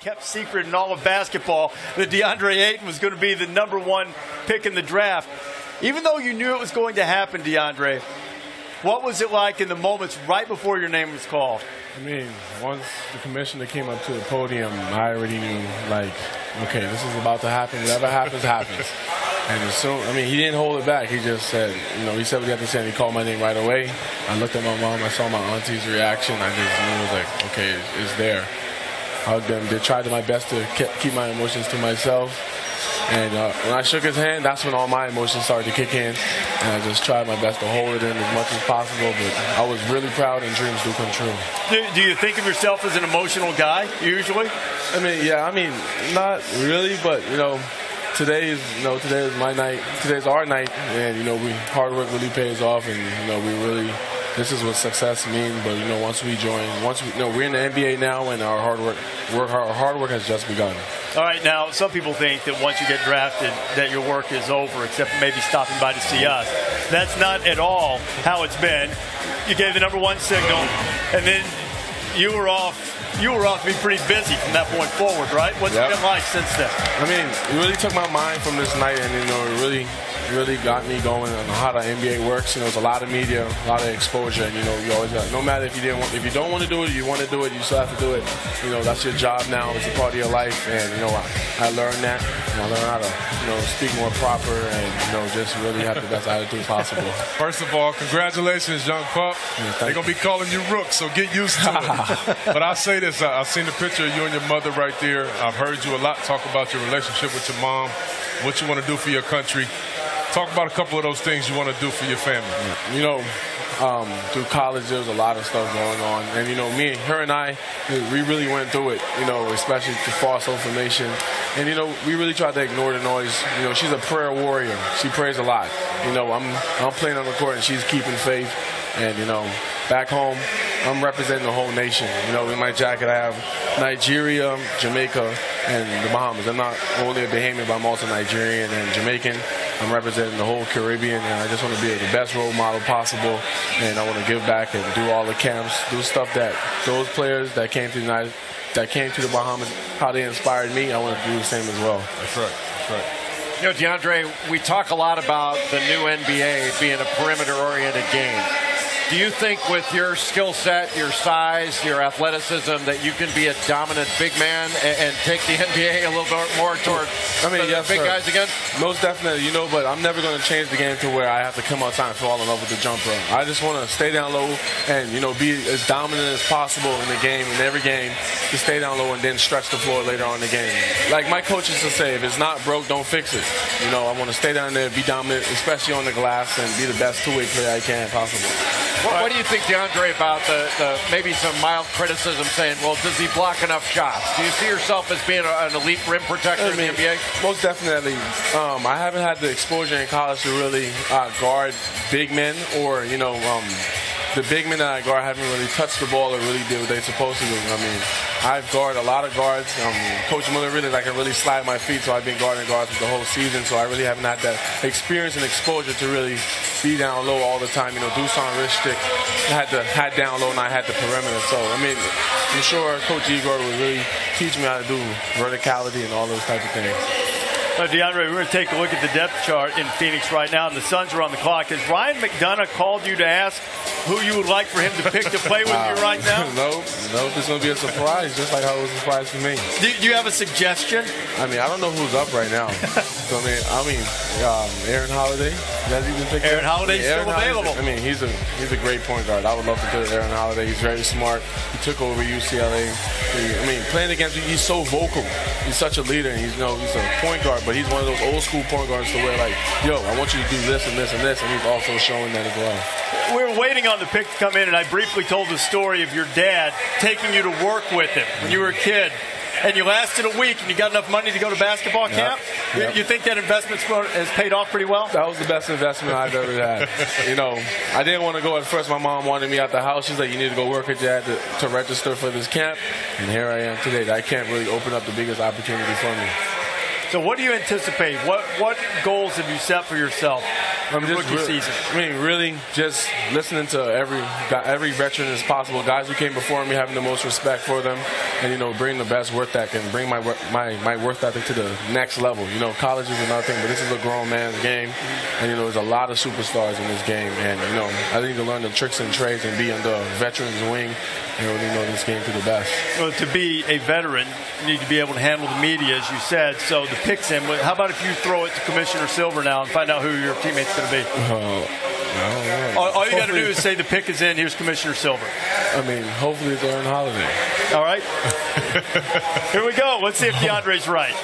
kept secret in all of basketball that Deandre Ayton was going to be the #1 pick in the draft. Even though you knew it was going to happen, Deandre, what was it like in the moments right before your name was called? I mean, once the commissioner came up to the podium, I already knew, like, okay, this is about to happen. Whatever happens, happens. And as soon, I mean, he didn't hold it back. He just said, you know, he said what he had to say, and he called my name right away. I looked at my mom. I saw my auntie's reaction. I just knew it was like, okay, it's there. Hugged them. Did try my best to keep my emotions to myself. And when I shook his hand, that's when all my emotions started to kick in. And I just tried my best to hold it in as much as possible. But I was really proud, and dreams do come true. Do you think of yourself as an emotional guy, usually? I mean, yeah, I mean, not really, but, you know, today is my night. Today's our night, and, you know, hard work really pays off, and, you know, this is what success means. But, you know, once we we're in the NBA now, and our hard work has just begun. All right, now, some people think that once you get drafted that your work is over, except for maybe stopping by to see us. That's not at all how it's been. You gave the #1 signal, and then you were off to be pretty busy from that point forward, right? What's it been like since then? I mean, it really took my mind from this night, and, you know, it really got me going on how the NBA works. You know, it's a lot of media, a lot of exposure, and, you know, you always got, no matter if you don't want to do it, you want to do it, you still have to do it. You know, that's your job now. It's a part of your life, and, you know, I learned that. And I learned how to, you know, speak more proper, and, you know, just really have the best attitude possible. First of all, congratulations, young pup. Yeah, they're gonna be calling you Rook, so get used to it. But I'll say this: I've seen the picture of you and your mother right there. I've heard you a lot talk about your relationship with your mom, what you want to do for your country. Talk about a couple of those things you want to do for your family. You know, through college, there was a lot of stuff going on. And, you know, her and I, we really went through it, you know, especially to false information. And, you know, we really tried to ignore the noise. You know, she's a prayer warrior. She prays a lot. You know, I'm playing on the court, and she's keeping faith. And, you know, back home, I'm representing the whole nation. You know, in my jacket, I have Nigeria, Jamaica, and the Bahamas. I'm not only a Bahamian, but I'm also Nigerian and Jamaican. I'm representing the whole Caribbean, and I just want to be the best role model possible. And I want to give back and do all the camps, do stuff that those players that came to the Bahamas, how they inspired me. I want to do the same as well. That's right. That's right. You know, Deandre, we talk a lot about the new NBA being a perimeter-oriented game. Do you think with your skill set, your size, your athleticism, that you can be a dominant big man and take the NBA a little bit more toward yes, big guys again? Most definitely, you know, but I'm never going to change the game to where I have to come outside and fall in love with the jumper. I just want to stay down low and, you know, be as dominant as possible in the game, in every game, to stay down low and then stretch the floor later on in the game. Like my coach used to say, if it's not broke, don't fix it. You know, I want to stay down there, be dominant, especially on the glass, and be the best two-way player I can possible. What do you think, Deandre, about the maybe some mild criticism saying, well, does he block enough shots? Do you see yourself as being an elite rim protector in the NBA? Most definitely. I haven't had the exposure in college to really guard big men, or, you know, the big men that I guard haven't really touched the ball or really did what they're supposed to do. I mean, I've guarded a lot of guards. Coach Miller really can really slide my feet, so I've been guarding guards for the whole season, so I really haven't had that experience and exposure to really be down low all the time. You know, Dusan Rishtik had down low, and I had the perimeter. So, I mean, I'm sure Coach Igor would really teach me how to do verticality and all those type of things. Deandre, we're going to take a look at the depth chart in Phoenix right now, and the Suns are on the clock. Has Ryan McDonough called you to ask who you would like for him to pick to play with you right now? No, it's going to be a surprise, just like how it was a surprise to me. Do you have a suggestion? I mean, I don't know who's up right now. So, I mean, Aaron Holiday. Has he been picked Aaron up? Holiday's still available. I mean, he's a great point guard. I would love to play with Aaron Holiday. He's very smart. He took over UCLA. Playing against him, he's so vocal. He's such a leader, and he's a point guard, but he's one of those old school point guards to where, like, yo, I want you to do this and this and this, and he's also showing that as well. We were waiting on the pick to come in, and I briefly told the story of your dad taking you to work with him when you were a kid. And you lasted a week, and you got enough money to go to basketball camp? Yep. You think that investment has paid off pretty well? That was the best investment I've ever had. You know, I didn't want to go at first. My mom wanted me out the house. She's like, you need to go work with Dad to register for this camp. And here I am today. That camp really opened up the biggest opportunity for me. So what do you anticipate? What goals have you set for yourself rookie season? I mean, really, just listening to every veteran as possible, guys who came before me, having the most respect for them, and bring the best work ethic and bring my work ethic to the next level. College is another thing, but this is a grown man's game, and there's a lot of superstars in this game, and I need to learn the tricks and trades and be under a veteran's wing and really know this game to the best. Well, to be a veteran, you need to be able to handle the media, as you said. So the picks in. How about if you throw it to Commissioner Silver now and find out who your teammate's going to be? All you got to do is say the pick is in. Here's Commissioner Silver. I mean, hopefully they're on holiday. All right. Here we go. Let's see if Deandre's right.